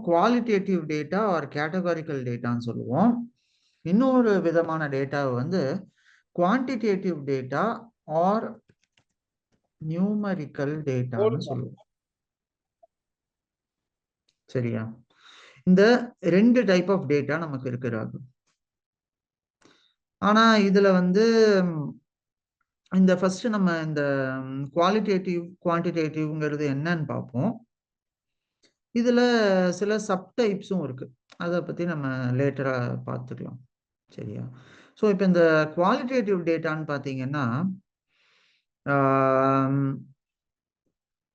Qualitative data R categorical டேட்டான்னு சொல்லுவோம். இன்னொரு விதமான டேட்டாவை வந்து குவான்டிடேட்டிவ் டேட்டா ஆர் நியூமரிக்கல் டேட்டான்னு சொல்லுவோம். சரியா? இந்த 2 டைப் ஆஃப் டேட்டா நமக்கு இருக்கிறாங்க. ஆனா இதுல வந்து இந்த ஃபர்ஸ்ட் நம்ம இந்த குவாலிட்டேட்டிவ் குவான்டிடேட்டிவ்ங்கிறது என்னன்னு பார்ப்போம். இதுல சில சப்டைப்ஸும் இருக்கு. அதை பத்தி நம்ம லேட்டரா பார்த்துக்கலாம். சரியா? ஸோ இப்போ இந்த குவாலிட்டேட்டிவ் டேட்டான்னு பார்த்தீங்கன்னா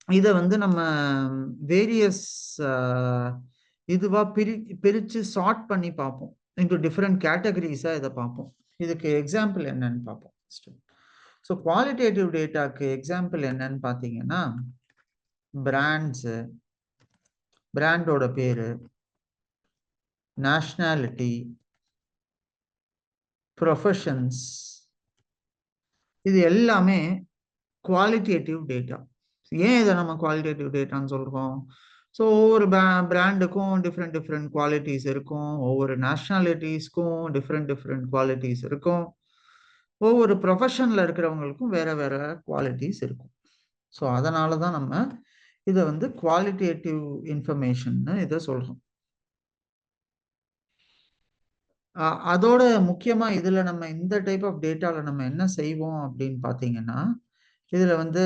இதை வந்து நம்ம வேரியஸ் இதுவா பிரிச்சு சார்ட் பண்ணி பார்ப்போம். இன்டு டிஃப்ரெண்ட் கேட்டகரிஸா இதை பார்ப்போம். இதுக்கு எக்ஸாம்பிள் என்னன்னு பார்ப்போம். ஸோ குவாலிட்டேட்டிவ் டேட்டாக்கு எக்ஸாம்பிள் என்னன்னு பார்த்தீங்கன்னா பிராண்ட்ஸு, பிராண்டோட பேரு, நேஷ்னாலிட்டி, ப்ரொஃபஷன்ஸ், இது எல்லாமே குவாலிட்டேட்டிவ் டேட்டா. ஏன் இதை நம்ம குவாலிட்டேட்டிவ் டேட்டான்னு சொல்றோம்? ஸோ ஒவ்வொரு பிராண்டுக்கும் டிஃப்ரெண்ட் டிஃப்ரெண்ட் குவாலிட்டிஸ் இருக்கும். ஒவ்வொரு நேஷ்னாலிட்டிஸ்க்கும் டிஃப்ரெண்ட் குவாலிட்டிஸ் இருக்கும். ஒவ்வொரு ப்ரொஃபஷனில் இருக்கிறவங்களுக்கும் வேற வேற குவாலிட்டிஸ் இருக்கும். ஸோ அதனால தான் நம்ம இதை வந்து குவாலிட்டேட்டிவ் இன்ஃபர்மேஷன்னு இதை சொல்றோம். அதோட முக்கியமா இதுல நம்ம இந்த டைப் ஆஃப் டேட்டால நம்ம என்ன செய்வோம் அப்படின்னு பார்த்தீங்கன்னா இதுல வந்து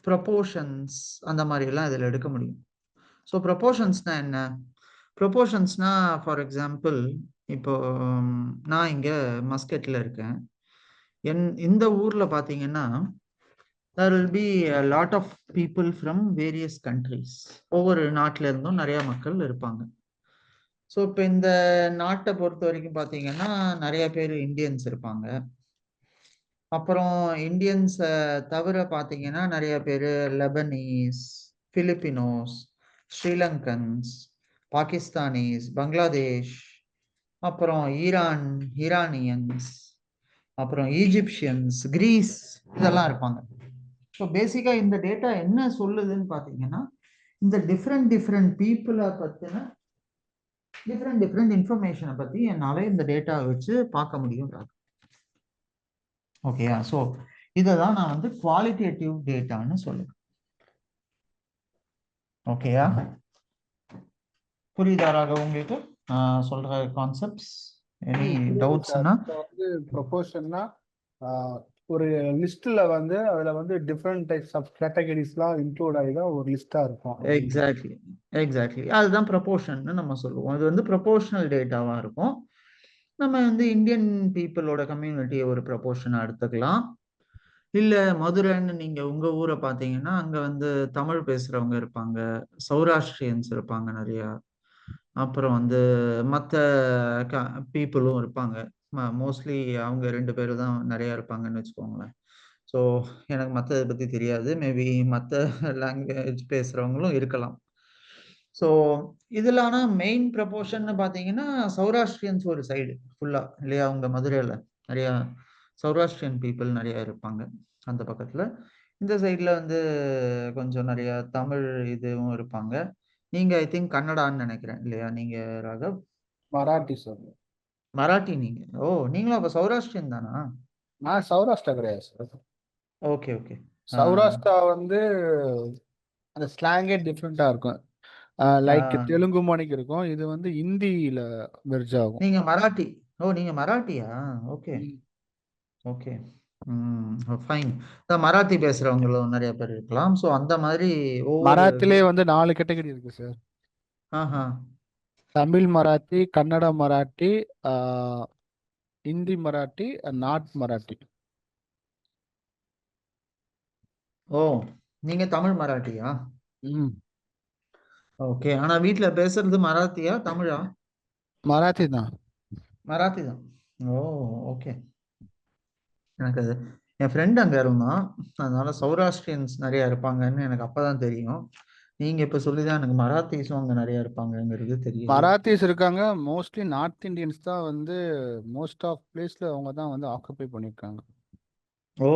ப்ரொபோர்ஷன்ஸ் அந்த மாதிரி எல்லாம் இதுல எடுக்க முடியும். ஸோ ப்ரொபோர்ஷன்ஸ்னா என்ன? ப்ரொபோர்ஷன்ஸ்னா ஃபார் எக்ஸாம்பிள் இப்போ நான் இங்க மஸ்கெட்ல இருக்கேன். இந்த ஊர்ல பாத்தீங்கன்னா there will be a lot of people from various countries. ஒவ்வொரு நாட்டில இருந்தும் நிறைய மக்கள் இருப்பாங்க. ஸோ இப்போ இந்த நாட்டை பொறுத்த வரைக்கும் பார்த்தீங்கன்னா நிறைய பேர் இந்தியன்ஸ் இருப்பாங்க. அப்புறம் இந்தியன்ஸை தவிர பார்த்தீங்கன்னா நிறைய பேர் லெபனீஸ், பிலிப்பினோஸ், ஸ்ரீலங்கன்ஸ், பாகிஸ்தானிஸ், பங்களாதேஷ், அப்புறம் ஈரானியன்ஸ், அப்புறம் ஈஜிப்சியன்ஸ், கிரீஸ், இதெல்லாம் இருப்பாங்க. ஸோ பேசிக்காக இந்த டேட்டா என்ன சொல்லுதுன்னு பார்த்தீங்கன்னா இந்த டிஃப்ரெண்ட் பீப்புளை பற்றின டிஃப்ரெண்ட் இன்ஃபர்மேஷனை பற்றி என்னால் இந்த டேட்டாவை வச்சு பார்க்க முடியும். ஓகேயா? ஸோ இதை தான் நான் வந்து குவாலிட்டேட்டிவ் டேட்டான்னு சொல்லுவேன். ஓகேயா? புரியுதாராக உங்களுக்கு சொல்ற கான்செப்ட்ஸ்? எனி டவுட்ஸ்னா? ப்ரொபோர்ஷன்னா ஒரு லிஸ்ட்ல வந்து அதுல வந்து டிஃப்ரெண்ட் டைப்ஸ் ஆஃப் கேட்டகரிஸ்லாம் இன்க்ளூட் ஆகி தான் ஒரு லிஸ்டா இருக்கும். எக்ஸாக்ட்லி அதுதான் ப்ரொபோர்ஷன்னு நம்ம சொல்லுவோம். இது வந்து ப்ரொபோர்ஷனல் டேட்டாவா இருக்கும். நம்ம வந்து இந்தியன் பீப்புளோட கம்யூனிட்டியை ஒரு ப்ரொபோர்ஷனாக எடுத்துக்கலாம். இல்லை மதுரைன்னு நீங்கள் உங்கள் ஊரை பார்த்தீங்கன்னா அங்கே வந்து தமிழ் பேசுகிறவங்க இருப்பாங்க, சௌராஷ்டிரியன்ஸ் இருப்பாங்க நிறையா, அப்புறம் வந்து மற்ற பீப்புளும் இருப்பாங்க. மோஸ்ட்லி அவங்க 2 பேரும் தான் நிறையா இருப்பாங்கன்னு வச்சுக்கோங்களேன். ஸோ எனக்கு மற்றதை பற்றி தெரியாது, மேபி மற்ற லாங்குவேஜ் பேசுகிறவங்களும் இருக்கலாம். ஸோ இதில் ஆனால் மெயின் ப்ரப்போர்ஷன் பார்த்தீங்கன்னா சௌராஷ்டிரியன்ஸ் ஒரு சைடு ஃபுல்லாக இல்லையா? அவங்க மதுரையில் நிறையா சௌராஷ்டிரியன் பீப்புள் நிறையா இருப்பாங்க அந்த பக்கத்தில். இந்த சைடில் வந்து கொஞ்சம் நிறையா தமிழ் இதுவும் இருப்பாங்க. நீங்கள் ஐ திங்க் கன்னடான்னு நினைக்கிறேன் இல்லையா நீங்கள் ராகவ்? மராட்டி சார். மராட்டி நீங்க? ஓ நீங்களும் அப்போ சௌராஷ்டிரியன் தானா? நான் சௌராஷ்டிரா கிடையாது சார். Okay okay. சௌராஷ்டிரா வந்து அந்த ஸ்லாங்கே டிஃப்ரெண்டா இருக்கும். லைக் தெலுங்கு மொழிக்கு இருக்கும், இது வந்து ஹிந்தியில மெர்ஜ் ஆகும். நீங்க மராட்டி? ஓ நீங்க மராட்டியா? Okay okay. ஃபைன். மராத்தி பேசுறவங்களும் நிறைய பேர் இருக்கலாம். ஸோ அந்த மாதிரி மராத்திலே வந்து 4 கேட்டகரி இருக்கு சார். தமிழ் மராத்தி, கன்னட மராட்டி, ஹிந்தி மராட்டி, நார்த் மராட்டி. ஓ நீங்க தமிழ் மராட்டியா? ஓகே. ஆனா வீட்ல பேசுறது மராத்தியா தமிழா? மராத்தி தான். மராத்தி தான். ஓ ஓகே. எனக்கு அது என் ஃப்ரெண்ட் அங்கே இருந்தான், அதனால சௌராஷ்டிரியன்ஸ் நிறைய இருப்பாங்கன்னு எனக்கு அப்பதான் தெரியும். நீங்க இப்ப சொல்லிதான் எனக்கு மராத்திஸும் அங்க நிறைய இருப்பாங்கங்கிறது தெரியும். மராத்திஸ் இருக்காங்க, மோஸ்ட்லி நார்த் இந்தியன்ஸ் தான் வந்து மோஸ்ட் ஆஃப் பிளேஸ்ல அவங்க தான் வந்து ஆக்குபை பண்ணிருக்காங்க. ஓ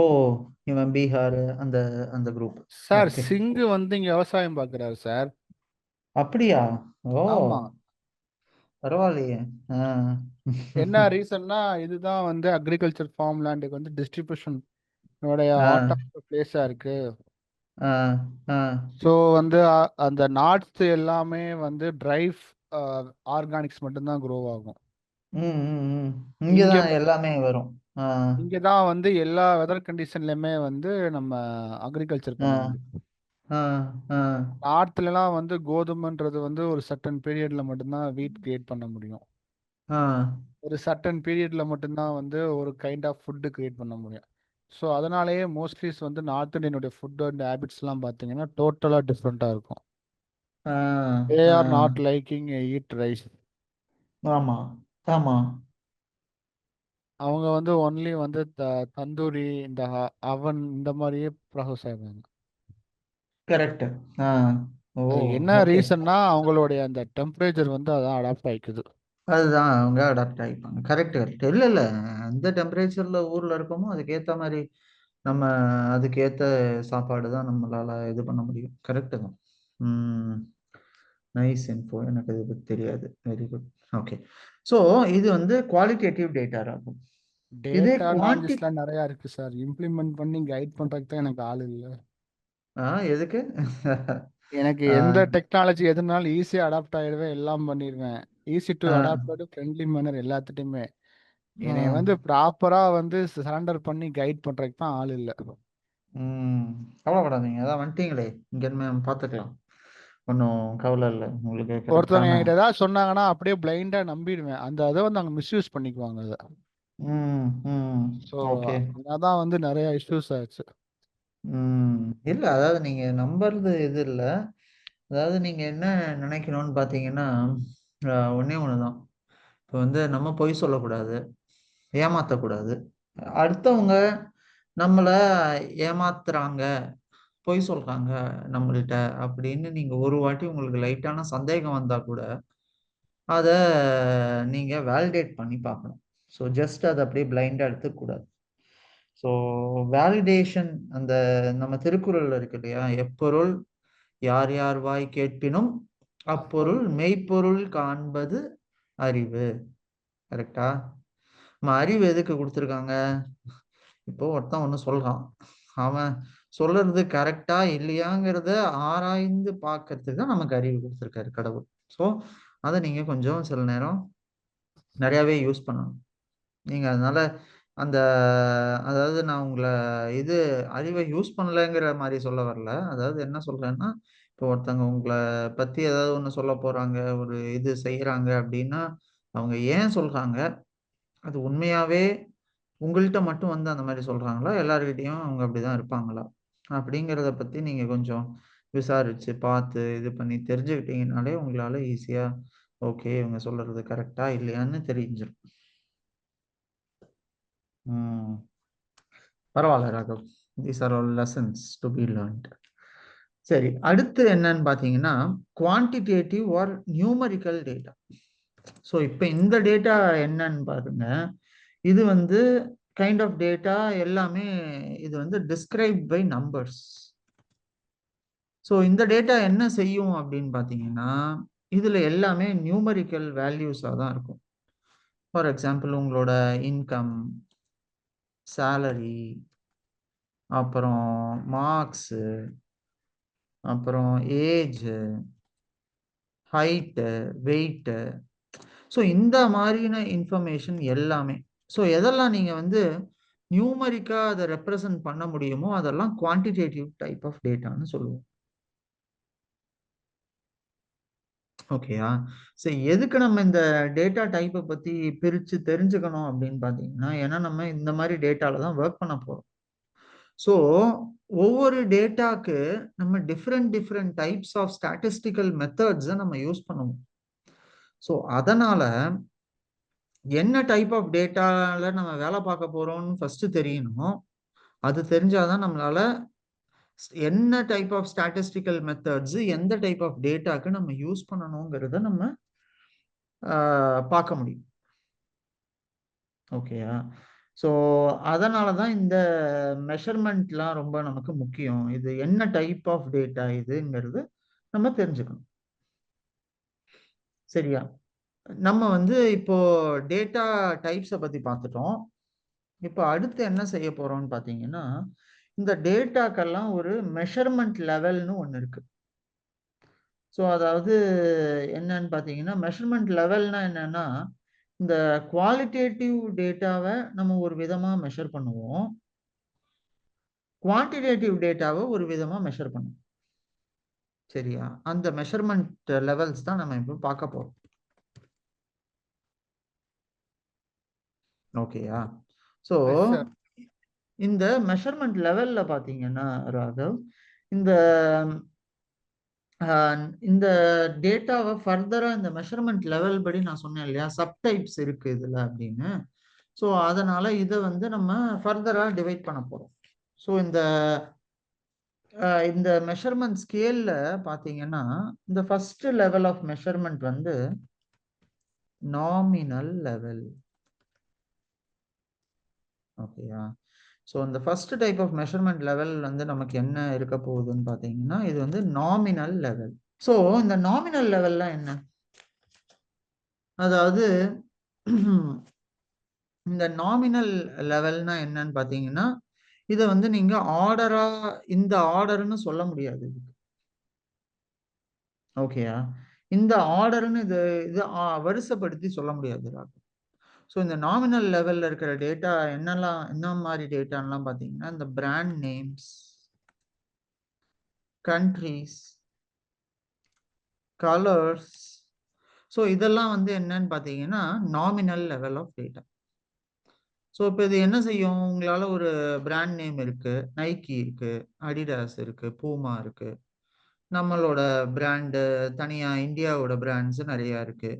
இவன் பீகார் அந்த அந்த குரூப் சார். சிங்கு வந்து இங்க விவசாயம் பார்க்குறாரு சார். அப்படியா? ஓ! ஆமா. பரவாயில்லையே! ஆ. என்ன ரீசன்னா இதுதான் வந்து அக்ரிகல்ச்சர் ஃபார்ம் லேண்டுக்கு வந்து டிஸ்ட்ரிபியூஷன் உடைய ஆ, ஹார்ட் ஆஃப் பிளேஸா இருக்கு. ஆ, ஆ. ஸோ வந்து அந்த நாட்ஸ் எல்லாமே வந்து ட்ரை ஆர்கானிக்ஸ் மட்டும்தான் க்ரோ ஆகும். ம், ம், ம். இங்க இங்க தான் எல்லாமே வரும். ஆ, இங்க தான் வந்து எல்லா வெதர் கண்டிஷன்லயுமே வந்து நம்ம அக்ரிகல்ச்சர் ஆ, பண்ண முடியும். ஆ, ஆ, நார்த்லலாம் வந்து கோதுமைன்றது வந்து ஒரு சர்டன் பீரியட்ல மட்டும்தான் வீட் கிரியேட் பண்ண முடியும். ஆ. ஒரு சர்டன் பீரியட்ல மட்டும்தான் வந்து ஒரு கைண்ட் ஆஃப் ஃபுட்டு கிரியேட் பண்ண முடியும். ஸோ அதனாலேயே மோஸ்ட்லிஸ் வந்து நார்த் இந்தியனுடைய ஃபுட் அண்ட் ஹேபிட்ஸ்லாம் பார்த்தீங்கன்னா டோட்டலாக டிஃப்ரெண்ட்டாக இருக்கும். Ah, they ah. Are not liking eat rice. ஆமா, ஆமா. அவங்க வந்து ஒன்லி வந்து தந்தூரி இந்த அவன் இந்த மாதிரியே ப்ராசஸ் ஆகுறாங்க. கரெக்ட். ஆ. ஓ! அது என்ன ஓகே. ரீசன்னா அவங்களுடைய அந்த டெம்பரேச்சர் வந்து அதான் அடாப்ட் ஆயிக்குது. அதுதான் அவங்க அடாப்ட் ஆகிப்பாங்க. Correct, correct. இல்ல, இல்ல. எந்த டெம்பரேச்சர்ல ஊர்ல இருக்கோமோ அதுக்கேத்த மாரி நம்ம அதுக்கேத்த சாப்பாடு தான் நம்மளால இது பண்ண முடியும். கரெக்ட் தான். ம். Nice info. எனக்கு இத பத்தி தெரியாது. Very good. ஓகே. ஸோ இது வந்து குவாலிட்டேட்டிவ் டேட்டா ஆகும். இதே டேட்டா அனாலிசிஸ்லாம் நிறையா இருக்கு சார். இம்ப்ளிமெண்ட் பண்ணி கைட் பண்றதுக்கு தான் எனக்கு ஆள் இல்லை. எதுக்கு? எனக்கு ஆ, எந்த டெக்னாலஜி எதுனாலும் ஈஸியாக அடாப்ட் ஆகிடுவேன், எல்லாம் பண்ணிடுவேன். Easy to ah, adapt, friendly manner எல்லாத்துட்டையுமே. ஆ. என்னை வந்து ப்ராப்பராக வந்து சரண்டர் பண்ணி கைட் பண்ணுறதுக்கு தான் ஆள் இல்லை. ம். கவலைப்படாதீங்க. அதான் வந்துட்டீங்களே! இங்க இனிமே பார்த்துக்கலாம். ஒண்ணும் கவலை இல்ல. உங்களுக்கு ஒருத்தவங்க கரெக்ட்டான என்கிட்ட ஏதாவது சொன்னாங்கன்னா அப்படியே பிளைண்டாக நம்பிடுவேன். அந்த இதை வந்து அவங்க மிஸ்யூஸ் பண்ணிக்குவாங்க அதை. ம், ம். So okay. அதான் வந்து நிறைய இஷ்யூஸ் ஆச்சு. ம். இல்ல அதாவது நீங்க நம்புறது இது இல்ல. அதாவது நீங்க என்ன நினைக்கணும்னு பார்த்தீங்கன்னா, ஒண்ணே ஒண்ணு தான். இப்ப வந்து நம்ம பொய் சொல்லக்கூடாது. ஏமாத்தக்கூடாது. அடுத்தவங்க நம்மள ஏமாத்துறாங்க, பொய் சொல்றாங்க நம்மள்ட்ட அப்படின்னு நீங்க ஒரு வாட்டி உங்களுக்கு லைட்டான சந்தேகம் வந்தா கூட, அத நீங்க வேலிடேட் பண்ணி பார்க்கணும். ஸோ ஜஸ்ட் அத அப்படியே பிளைண்டா எடுத்துக்கக்கூடாது. ஸோ வேலிடேஷன் அந்த நம்ம திருக்குறள்ல இருக்கு இல்லையா? எப்பொருள் யார் யார் வாய் கேட்பினும் அப்பொருள் அப்பொழுது மெய்ப்பொருள் காண்பது அறிவு. கரெக்ட்டா? நம்ம அறிவு எதுக்கு குடுத்துருக்காங்க? இப்போ ஒருத்தன் ஒண்ணு சொல்றான். அவன் சொல்றது கரெக்ட்டா இல்லையாங்கிறத ஆராய்ந்து பார்க்கறதுக்கு தான் நமக்கு அறிவு குடுத்துருக்காரு கடவுள். ஸோ அத நீங்க கொஞ்சம் சில நேரம் நெறையாவே யூஸ் பண்ணணும். நீங்க அதனால அந்த அதாவது நான் உங்கள இது அறிவை யூஸ் பண்ணலங்கிற மாரி சொல்ல வரல. அதாவது என்ன சொல்றேன்னா, இப்போ ஒருத்தவங்க உங்கள பத்தி ஏதாவது ஒண்ணு சொல்லப் போறாங்க, ஒரு இது செய்றாங்க அப்டின்னா, அவங்க ஏன் சொல்றாங்க? அது உண்மையாவே உங்கள்ட்ட மட்டும் வந்து அந்த மாரி சொல்றாங்களா? எல்லார்கிட்டயும் அவங்க அப்படிதான் இருப்பாங்களா? அப்படிங்கிறத பத்தி நீங்க கொஞ்சம் விசாரிச்சு, பார்த்து, இது பண்ணி தெரிஞ்சுக்கிட்டீங்கனாலே உங்களால ஈஸியா, ஓகே இவங்க சொல்றது கரெக்ட்டா? இல்லையான்னு தெரிஞ்சிரும். ம். பரவால்ல Raghav. These are all lessons to be learnt. சரி. அடுத்து என்னன்னு பார்த்தீங்கன்னா, quantitative or numerical data. So இப்ப இந்த டேட்டா என்னன்னு பாருங்க. இது வந்து கைண்ட் ஆஃப் டேட்டா எல்லாமே இது வந்து டிஸ்கிரைப்ட் பை நம்பர்ஸ். ஸோ இந்த டேட்டா என்ன செய்யும் அப்படின்னு பார்த்தீங்கன்னா, இதுல எல்லாமே நியூமெரிக்கல் வேல்யூஸா தான் இருக்கும். ஃபார் எக்ஸாம்பிள் உங்களோட இன்கம், சேலரி, அப்புறம் மார்க்ஸு, அப்புறம் ஏஜு, ஹைட்டு, வெயிட்டு. ஸோ இந்த மாரியான இன்ஃபர்மேஷன் எல்லாமே. ஸோ எதெல்லாம் நீங்க வந்து நியூமெரிக்கா அத ரெப்ரசன்ட் பண்ண முடியுமோ, அதெல்லாம் குவான்டிடேட்டிவ் டைப் ஆஃப் டேட்டான்னு சொல்லுவோம். ஓகேயா? ஸோ எதுக்கு நம்ம இந்த டேட்டா டைப்ப பத்தி பிரிச்சு தெரிஞ்சுக்கணும் அப்படின்னு பார்த்தீங்கன்னா, ஏன்னா நம்ம இந்த மாரி டேட்டால தான் வொர்க் பண்ண போறோம். ஸோ ஒவ்வொரு டேட்டாக்கு நம்ம different different types of statistical methods நம்ம யூஸ் பண்ணுவோம். ஸோ அதனால என்ன டைப் ஆஃப் டேட்டால நம்ம வேலை பார்க்க போறோம்னு ஃபர்ஸ்ட் தெரியணும். அது தெரிஞ்சா தான் நம்மளால என்ன டைப் ஆஃப் ஸ்டாட்டிஸ்டிக்கல் மெத்தட்ஸ், எந்த டைப் ஆஃப் டேட்டாக்கு நம்ம யூஸ் பண்ணணுங்கிறத நம்ம பார்க்க முடியும். ஓகேயா? ஸோ அதனால தான் இந்த மெஷர்மென்ட்லாம் ரொம்ப நமக்கு முக்கியம். இது என்ன டைப் ஆஃப் டேட்டா இதுங்கிறது நம்ம தெரிஞ்சுக்கணும். சரியா? நம்ம வந்து இப்போ டேட்டா டைப்ஸை பத்தி பார்த்துட்டோம். இப்போ அடுத்து என்ன செய்ய போறோம்னு பார்த்தீங்கன்னா, இந்த டேட்டாக்கெல்லாம் ஒரு மெஷர்மெண்ட் லெவல்னு ஒன்று இருக்கு. ஸோ அதாவது என்னன்னு பார்த்தீங்கன்னா, மெஷர்மெண்ட் லெவல்னா என்னன்னா, இந்த குவாலிட்டேட்டிவ் டேட்டாவை நம்ம ஒரு விதமா மெஷர் பண்ணுவோம். குவான்டிடேட்டிவ் டேட்டாவை ஒரு விதமா மெஷர் பண்ணுவோம். சரியா? அந்த மெஷர்மெண்ட் லெவல்ஸ் தான் நம்ம இப்போ பார்க்க போறோம். ஓகேயா? So yes sir. இந்த மெஷர்மெண்ட் லெவல்ல பார்த்தீங்கன்னா ராகவ், இந்த இந்த டேட்டாவை ஃபர்தரா இந்த மெஷர்மெண்ட் லெவல் படி நான் சொன்னேன் இல்லையா, சப்டைப்ஸ் இருக்கு இதுல அப்படின்னு. ஸோ அதனால இதை வந்து நம்ம ஃபர்தரா டிவைட் பண்ண போறோம். ஸோ இந்த மெஷர்மெண்ட் ஸ்கேல்ல பார்த்தீங்கன்னா, இந்த ஃபர்ஸ்ட் லெவல் ஆஃப் மெஷர்மெண்ட் வந்து நாமினல் லெவல். ஓகேயா? ஸோ இந்த first type of measurement level வந்து நமக்கு என்ன இருக்க போகுதுன்னு பார்த்தீங்கன்னா, இது வந்து நாமினல் லெவல். ஸோ இந்த நாமினல் லெவல்ல என்ன, அதாவது இந்த நாமினல் லெவல்னா என்னன்னு பார்த்தீங்கன்னா, இதை வந்து நீங்க ஆர்டரா இந்த ஆர்டர்னு சொல்ல முடியாது. ஓகேயா? இந்த ஆர்டர்னு இது இது வரிசைப்படுத்தி சொல்ல முடியாது. ஸோ இந்த நாமினல் லெவல்ல இருக்கிற டேட்டா என்ன மாதிரி டேட்டான்லாம் பார்த்தீங்கன்னா, இந்த brand names, countries, colours. So இதெல்லாம் வந்து என்னன்னு பார்த்தீங்கன்னா nominal level of data. So இப்போ இது என்ன செய்யும், உங்களால் ஒரு பிராண்ட் நேம் இருக்கு, நைக்கி இருக்கு, அடிடாஸ் இருக்கு, பூமா இருக்கு, நம்மளோட பிராண்டு தனியாக இந்தியாவோட பிராண்ட்ஸ் நிறையா இருக்கு,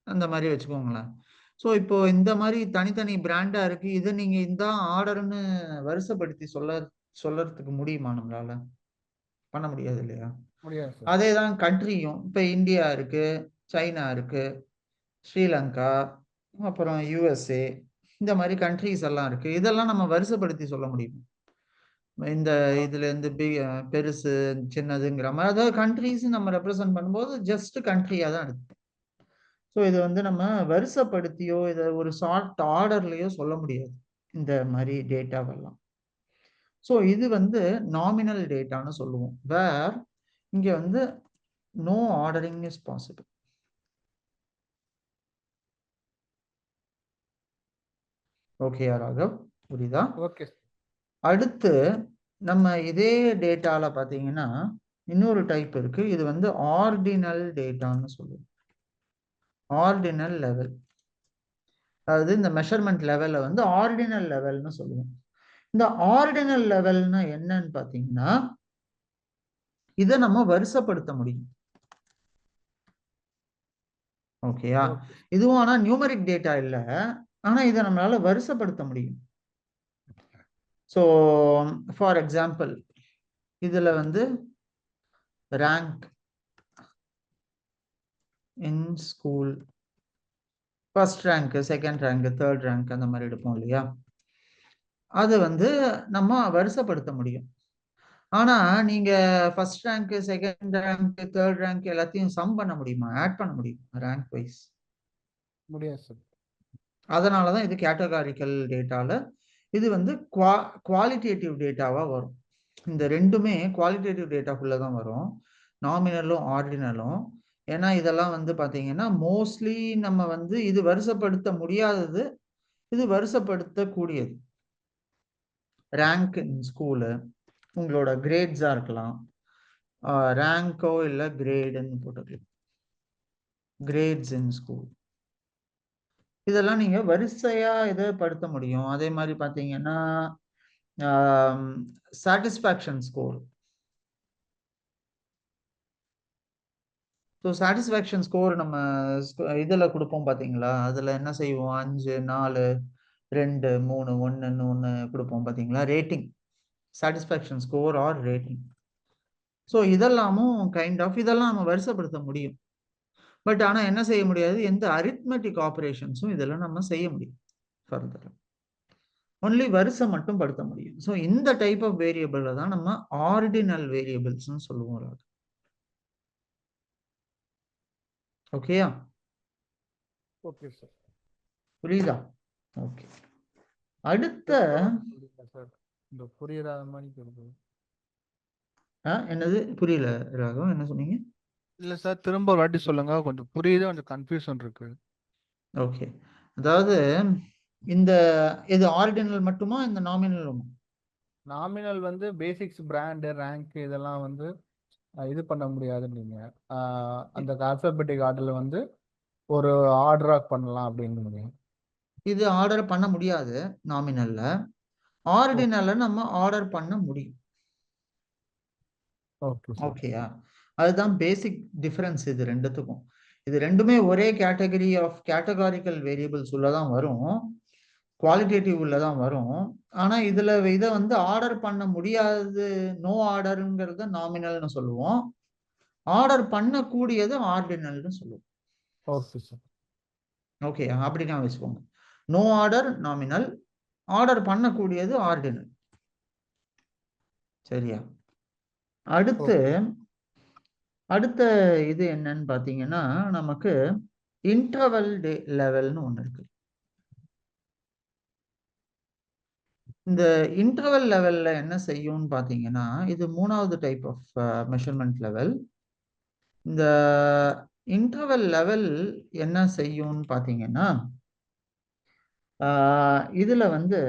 அந்த மாதிரி வச்சுக்கோங்களேன். ஸோ இப்போ இந்த மாதிரி தனித்தனி பிராண்டா இருக்கு, இதை நீங்க இந்த ஆர்டர்னு வரிசைப்படுத்தி சொல்லறதுக்கு முடியுமா? நம்மளால பண்ண முடியாது இல்லையா? முடியாது சார். அதே தான் கண்ட்ரியும். இப்போ இந்தியா இருக்கு, சைனா இருக்கு, ஸ்ரீலங்கா, அப்புறம் யுஎஸ்ஏ, இந்த மாதிரி கண்ட்ரிஸ் எல்லாம் இருக்கு. இதெல்லாம் நம்ம வரிசைப்படுத்தி சொல்ல முடியும். இந்த இதுல இருந்து பெருசு சின்னதுங்கிற மாதிரி, அதாவது கண்ட்ரிஸ் நம்ம ரெப்ரசென்ட் பண்ணும்போது ஜஸ்ட் கண்ட்ரியா தான் இருக்கு. ஸோ இது வந்து நம்ம வரிசைப்படுத்தியோ இதை ஒரு ஷார்ட் ஆர்டர்லயோ சொல்ல முடியாது இந்த மாதிரி டேட்டாவெல்லாம். ஸோ இது வந்து நாமினல் டேட்டான்னு சொல்லுவோம், வேர் இங்க வந்து no ordering is possible. Okay Raghav, புரியுதா? ஓகே. அடுத்து நம்ம இதே டேட்டால பார்த்தீங்கன்னா இன்னொரு டைப் இருக்கு, இது வந்து ஆர்டினல் டேட்டான்னு சொல்லுவோம். ஆர்டினல் லெவல், அதாவது இந்த மெஷர்மெண்ட் லெவல்ல வந்து ஆர்டினல் லெவல்னு சொல்லுவோம். இந்த ஆர்டினல் லெவல்னா என்னன்னு பார்த்தீங்கன்னா, இதை நம்ம வரிசைப்படுத்த முடியும். ஓகேயா? இதுவும் ஆனா நியூமரிக் டேட்டா இல்லை, ஆனா இதை நம்மளால வரிசைப்படுத்த முடியும். ஸோ ஃபார் எக்ஸாம்பிள், இதுல வந்து ரேங்க் இன் school, first rank, second rank, third rank, அந்த மாதிரி எடுப்போம் இல்லையா? அது வந்து நம்ம வரிசைப்படுத்த முடியும். ஆனா நீங்க first rank, second rank, third rank எல்லாத்தையும் சம் பண்ண முடியுமா, ஆட் பண்ண முடியுமா ரேங்க் வைஸ்? முடியாது சார். அதனாலதான் இது கேட்டகாரிக்கல் டேட்டால இது வந்து குவாலிட்டேட்டிவ் டேட்டாவா வரும். இந்த ரெண்டுமே குவாலிட்டேட்டிவ் டேட்டாக்குள்ள தான் வரும், நாமினலும் ஆர்டினலும். ஏன்னா இதெல்லாம் வந்து பாத்தீங்கன்னா மோஸ்ட்லி நம்ம வந்து இது வரிசைப்படுத்த முடியாதது, இது வரிசைப்படுத்தக்கூடியது. ரேங்க் இன் ஸ்கூலு உங்களோட கிரேட்ஸா இருக்கலாம், ரேங்கோ இல்ல கிரேடுன்னு போட்டுக்கலாம், கிரேட்ஸ் இன் ஸ்கூல். இதெல்லாம் நீங்க வரிசையா இதை படுத்த முடியும். அதே மாதிரி பாத்தீங்கன்னா satisfaction score. So satisfaction score நம்ம இதில் கொடுப்போம் பார்த்தீங்களா, அதில் என்ன செய்வோம், 5, 4, 2, 3, 1ன்னு ஒன்று கொடுப்போம் பார்த்தீங்களா, rating, satisfaction score or rating. So இதெல்லாமும் கைண்ட் ஆஃப் இதெல்லாம் நம்ம வரிசைப்படுத்த முடியும். பட் ஆனால் என்ன செய்ய முடியாது, எந்த அரித்மெட்டிக் ஆப்ரேஷன்ஸும் இதெல்லாம் நம்ம செய்ய முடியும் ஃபர்தர், ஒன்லி வரிசை மட்டும் படுத்த முடியும். ஸோ இந்த டைப் ஆஃப் வேரியபிளை தான் நம்ம ஆர்டினல் வேரியபிள்ஸ்னு சொல்லுவோம். ஓகேயா? Okay sir. புரியுதா? ஓகே. அடுத்த சார் இந்த புரியுற மாதிரி சொல்லுங்க. என்னது புரியல ராகவ், என்ன சொன்னீங்க? இல்ல சார், திரும்ப ஒரு வாட்டி சொல்லுங்க, கொஞ்சம் புரியுது, கொஞ்சம் கன்ஃபியூஷன் இருக்கு. ஓகே, அதாவது இந்த இது ஆர்டினல் மட்டுமா இந்த நாமினல்? நாமினல் வந்து பேசிக்ஸ், பிராண்டு, ரேங்க் இதெல்லாம் வந்து இது பண்ண முடியாதுன்னு அந்த ஆல்பபெட்டிக் ஆர்டர்ல வந்து ஒரு ஆர்டரா பண்ணலாம் அப்படின்னு. இது ஆர்டர் பண்ண முடியாது நாமினல்ல. ஆர்டினல்ல நம்ம ஆர்டர் பண்ண முடியும். ஓகேயா? அதுதான் பேசிக் டிஃபரன்ஸ் இது ரெண்டுத்துக்கும். இது ரெண்டுமே ஒரே கேட்டகரி ஆஃப் கேட்டகாரிக்கல் வேரியபிள்ஸ் உள்ளதான் வரும், குவாலிட்டேட்டிவ் உள்ளதான் வரும். ஆனா இதுல இதை வந்து ஆர்டர் பண்ண முடியாது, நோ ஆர்டருங்கிறத நாமினல்னு சொல்லுவோம். ஆர்டர் பண்ணக்கூடியது ஆர்டினல்னு சொல்லுவோம். Okay sir. ஓகே, அப்படின்னா வச்சுக்கோங்க. நோ ஆர்டர் நாமினல், ஆர்டர் பண்ணக்கூடியது ஆர்டினல். சரியா? அடுத்த இது என்னன்னு பாத்தீங்கன்னா, நமக்கு இன்டர்வல் லெவல்னு ஒண்ணு இருக்கு. இந்த இன்டர்வல் லெவல்ல என்ன செய்யும்னு பாத்தீங்கன்னா, இது 3வது டைப் ஆஃப் மெஷர்மெண்ட் லெவல். இந்த இன்டர்வல் லெவல் என்ன செய்யும்னு பாத்தீங்கன்னா, இதுல வந்து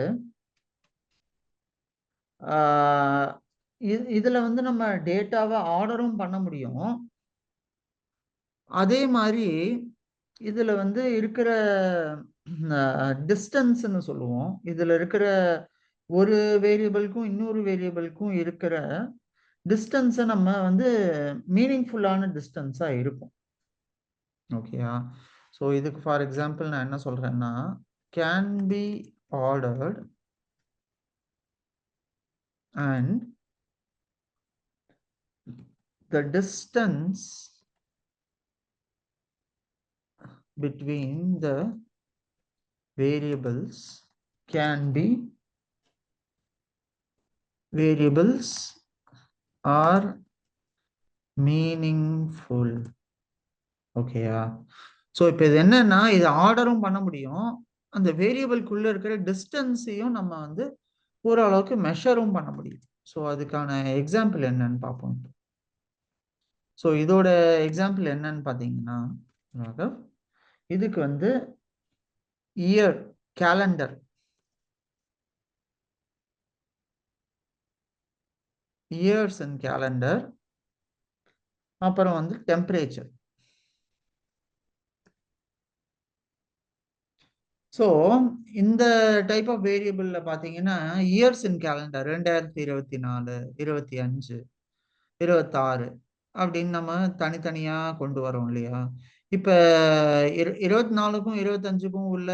இதுல வந்து நம்ம டேட்டாவை ஆர்டரும் பண்ண முடியும். அதே மாதிரி இதுல வந்து இருக்கிற டிஸ்டன்ஸ்னு சொல்லுவோம். இதுல இருக்கிற ஒரு வேரியபிளுக்கும் இன்னொரு வேரியபிளுக்கும் இருக்கிற டிஸ்டன்ஸை நம்ம வந்து மீனிங்ஃபுல்லான டிஸ்டன்ஸா இருக்கும். ஓகேயா? ஸோ இதுக்கு ஃபார் எக்ஸாம்பிள் நான் என்ன சொல்றேன்னா, can be ordered and the distance between the variables can be variables are meaningful. ஓகேயா? ஸோ இப்போ இது என்னன்னா, இது ஆர்டரும் பண்ண முடியும், அந்த வேரியபிள்குள்ள இருக்கிற டிஸ்டன்ஸையும் நம்ம வந்து ஓரளவுக்கு மெஷரும் பண்ண முடியும். ஸோ அதுக்கான எக்ஸாம்பிள் என்னன்னு பார்ப்போம். ஸோ இதோட எக்ஸாம்பிள் என்னன்னு பார்த்தீங்கன்னா, இதுக்கு வந்து year, calendar, years and calendar, அப்புறம் வந்து டெம்பரேச்சர். ஸோ இந்த டைப் ஆஃப் வேரியபிள்ல பார்த்தீங்கன்னா, இயர்ஸ் இன் கேலண்டர் 2024, 25, 26 அப்படின்னு நம்ம தனித்தனியா கொண்டு வரோம் இல்லையா? இப்ப 24க்கும் 25க்கும் உள்ள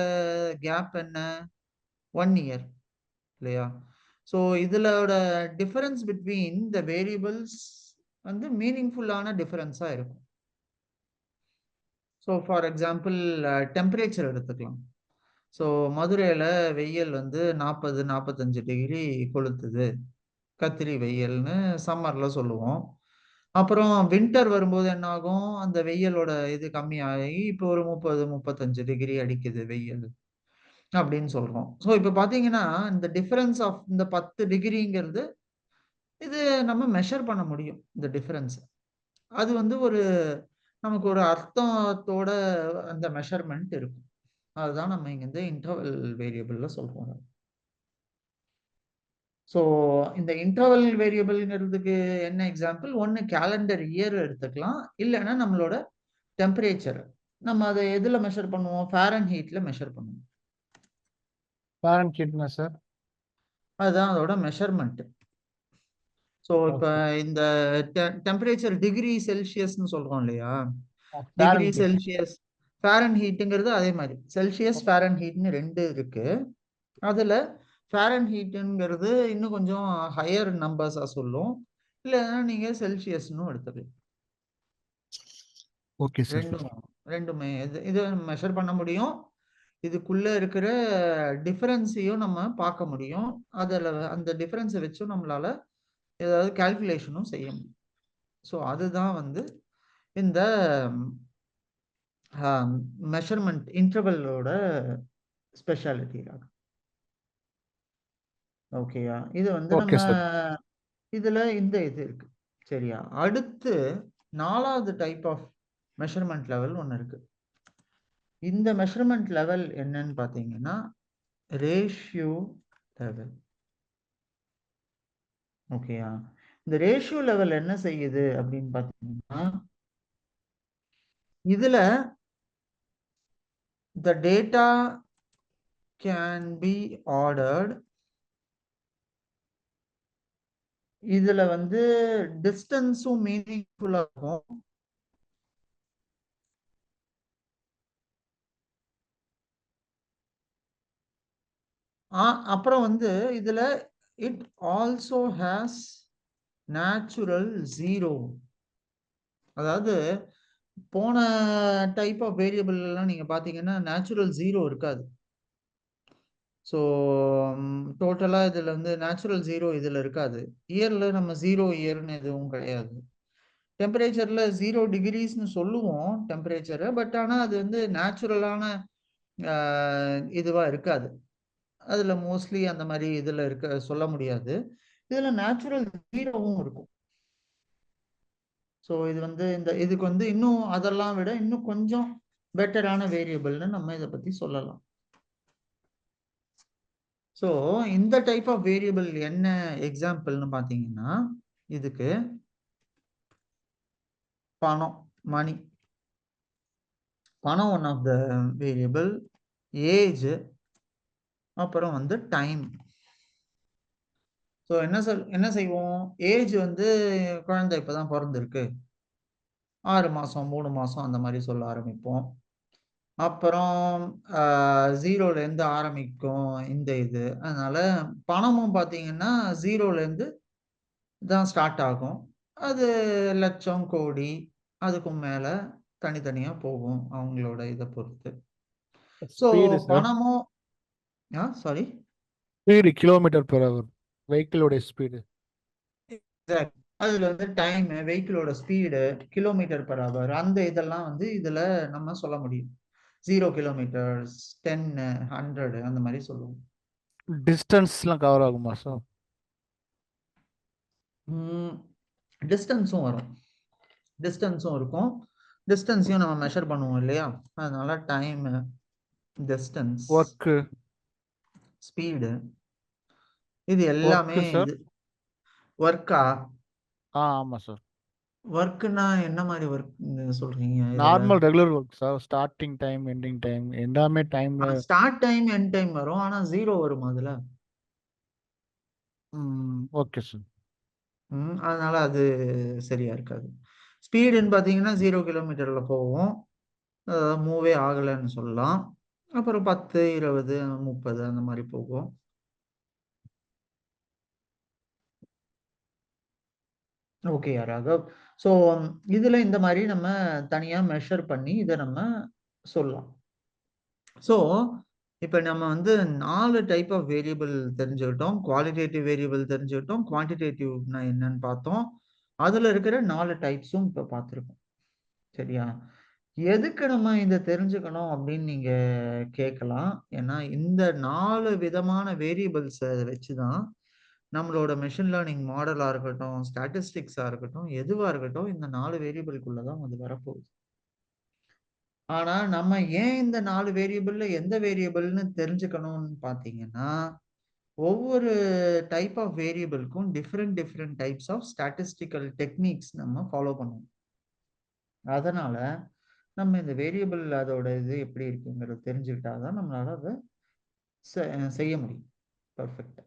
கேப் என்ன? 1 இயர் இல்லையா? ஸோ இதுலோட டிஃபரன்ஸ் பிட்வீன் த வேரியபிள்ஸ் வந்து மீனிங்ஃபுல்லான டிஃபரன்ஸா இருக்கும். ஸோ ஃபார் எக்ஸாம்பிள் டெம்பரேச்சர் எடுத்துக்கலாம். ஸோ மதுரையில் வெயில் வந்து 40-45 டிகிரி கொளுத்துது, கத்திரி வெயில்னு சம்மரில் சொல்லுவோம். அப்புறம் வின்டர் வரும்போது என்ன ஆகும், அந்த வெயிலோட இது கம்மியாகி இப்போ ஒரு 30-35 டிகிரி அடிக்குது வெயில் அப்படின்னு சொல்கிறோம். ஸோ இப்போ பார்த்தீங்கன்னா, இந்த டிஃபரன்ஸ் ஆஃப் இந்த 10 டிகிரிங்கிறது இது நம்ம மெஷர் பண்ண முடியும். இந்த டிஃபரன்ஸ் அது வந்து நமக்கு ஒரு அர்த்தத்தோட அந்த மெஷர்மெண்ட் இருக்கும். அதுதான் நம்ம இங்க இந்த இன்டர்வல் வேரியபிள்ல சொல்றோம். ஸோ இந்த இன்டர்வல் வேரியபிள்ங்கிறதுக்கு என்ன எக்ஸாம்பிள்? ஒன்று கேலண்டர் இயர் எடுத்துக்கலாம், இல்லைன்னா நம்மளோட டெம்பரேச்சர். நம்ம அதை எதுல மெஷர் பண்ணுவோம்? ஃபாரன்ஹீட்ல மெஷர் பண்ணுவோம். ஃபாரன்ஹீட்னா சார்? அதுதான் அதோட மெஷர்மெண்ட். ஸோ இப்போ இந்த டெம்பரேச்சர் டிகிரி செல்சியஸ்னு சொல்றோம் இல்லையா? டிகிரி செல்சியஸ், ஃபாரன்ஹீட்டுங்கிறது அதே மாதிரி செல்சியஸ் ஃபாரன்ஹீட்னு 2 இருக்கு. அதுல ஃபாரன்ஹீட்டுங்கிறது இன்னும் கொஞ்சம் ஹையர் நம்பர்ஸா சொல்லும், இல்லைன்னா நீங்க செல்சியஸ்னு எடுத்துக்கலாம். Okay sir. ரெண்டுமே இது மெஷர் பண்ண முடியும். இதுக்குள்ள இருக்கிற டிஃபரன்ஸையும் நம்ம பார்க்க முடியும். அதில் அந்த டிஃபரன்ஸை வச்சும் நம்மளால ஏதாவது கால்குலேஷனும் செய்ய முடியும். ஸோ அதுதான் வந்து இந்த மெஷர்மெண்ட் இன்டர்வலோட ஸ்பெஷாலிட்டி ராகா. ஓகேயா? இது வந்து ஓகே நம்ம சார். இதுல இந்த இது இருக்கு. சரியா? அடுத்து 4வது டைப் ஆஃப் மெஷர்மெண்ட் லெவல் ஒண்ணு இருக்கு. இந்த மெஷர்மெண்ட் லெவல் என்னன்னு பார்த்தீங்கன்னா, ரேஷியோ லெவல். ஓகேயா? இந்த ரேஷியோ லெவல் என்ன செய்யுது அப்படின்னு பார்த்தீங்கன்னா, இதுல the data can be ordered. இதுல வந்து டிஸ்டன்ஸும் மீனிங்ஃபுல்லா இருக்கும். அப்புறம் வந்து இதுல it also has natural zero. அதாவது போன டைப் ஆஃப் வேரியபிள் எல்லாம் நீங்க பாத்தீங்கன்னா நேச்சுரல் ஜீரோ இருக்காது. ஸோ டோட்டலா இதுல வந்து நேச்சுரல் ஜீரோ இதுல இருக்காது. இயர்ல நம்ம ஜீரோ இயர்னு எதுவும் கிடையாது. டெம்பரேச்சர்ல 0 டிகிரிஸ்னு சொல்லுவோம் டெம்பரேச்சரை. பட் ஆனா அது வந்து நேச்சுரலான இதுவா இருக்காது. அதுல மோஸ்ட்லி அந்த மாதிரி இதுல இருக்க சொல்ல முடியாது. இதுல நேச்சுரல் ஜீரோவும் இருக்கும். ஸோ இது வந்து இதுக்கு வந்து இன்னும் அதெல்லாம் விட இன்னும் கொஞ்சம் பெட்டரான வேரியபிள்னு நம்ம இதை பத்தி சொல்லலாம். ஸோ இந்த டைப் ஆஃப் வேரியபிள் என்ன எக்ஸாம்பிள்னு பார்த்தீங்கன்னா, இதுக்கு பணம், மணி. பணம் one of the variable, age, அப்புறம் வந்து டைம். ஸோ என்ன செய்வோம், ஏஜ் வந்து குழந்தை இப்பதான் பிறந்திருக்கு, 6 மாசம் 3 மாசம் அந்த மாதிரி சொல்ல ஆரம்பிப்போம். அப்புறம் 0ல இருந்து ஆரம்பிக்கும் இந்த இது. அதனால பணமும் பார்த்தீங்கன்னா 0ல இருந்து தான் ஸ்டார்ட் ஆகும். அது லட்சம், கோடி, அதுக்கும் மேல தனித்தனியா போகும் அவங்களோட இதை பொறுத்து. So speed sir. பணமும் சாரி ஸ்பீடு km/h வெஹிக்கிளோட ஸ்பீடு. அதுல வந்து டைம், வெஹிக்கிளோட ஸ்பீடு, km/h, அந்த இதெல்லாம் வந்து இதுல நம்ம சொல்ல முடியும். 0 கிலோமீட்டர்ஸ், 10, 100 அந்த மாதிரி சொல்லுவோம். டிஸ்டன்ஸ்லாம் கவர் ஆகுமா சார்? டிஸ்டன்ஸும் வரும், டிஸ்டன்ஸும் இருக்கும். டிஸ்டன்ஸையும் நம்ம மெஷர் பண்ணுவோம் இல்லையா? அதனால டைம், டிஸ்டன்ஸ், ஒர்க்கு, ஸ்பீடு, இது எல்லாமே சார். இது ஒர்க்கா? ஆமா சார். ஒர்க்குன்னா என்ன மாதிரி ஒர்க் சொல்றீங்க? Normal regular work sir. Starting time, ending time, எல்லாமே டைம்ல. ஸ்டார்ட் டைம், எண்ட் டைம் வரும், ஆனா 0 வரும் அதுல. Okay sir. அதனால அது சரியா இருக்காது. ஸ்பீடுன்னு பார்த்தீங்கன்னா 0 கிலோமீட்டர்ல போவோம், மூவே ஆகலைன்னு சொல்லலாம். அப்புறம் 10, 20, 30 அந்த மாதிரி போகும். ஓகே ராகவ். ஸோ இதுல இந்த மாதிரி நம்ம தனியா மெஷர் பண்ணி இதை நம்ம சொல்லலாம். ஸோ இப்போ நம்ம வந்து 4 டைப் ஆஃப் வேரியபிள் தெரிஞ்சுக்கிட்டோம். குவாலிட்டேட்டிவ் வேரியபிள் தெரிஞ்சுக்கிட்டோம், குவான்டிடேட்டிவ்னா என்னன்னு பார்த்தோம். அதுல இருக்கிற 4 டைப்ஸும் இப்போ பார்த்துருக்கோம். சரியா? எதுக்கு நம்ம இதை தெரிஞ்சுக்கணும் அப்படின்னு நீங்க கேட்கலாம். ஏன்னா இந்த 4 விதமான வேரியபிள்ஸை வச்சுதான் நம்மளோட மெஷின் லேர்னிங் மாடலா இருக்கட்டும், ஸ்டாட்டிஸ்டிக்ஸா இருக்கட்டும், எதுவா இருக்கட்டும், இந்த 4 வேரியபிள்குள்ளதான் அது வரப்போகுது. ஆனா நம்ம ஏன் இந்த 4 வேரியபிள்ல எந்த வேரியபிள்னு தெரிஞ்சுக்கணும்னு பார்த்தீங்கன்னா, ஒவ்வொரு டைப் ஆஃப் வேரியபிள்க்கும் different types of statistical techniques நம்ம ஃபாலோ பண்ணுவோம். அதனால நம்ம இந்த வேரியபிள் அதோட இது எப்படி இருக்குங்கிறத தெரிஞ்சுக்கிட்டாதான் நம்மளால அதை செய்ய முடியும் பர்ஃபெக்டா.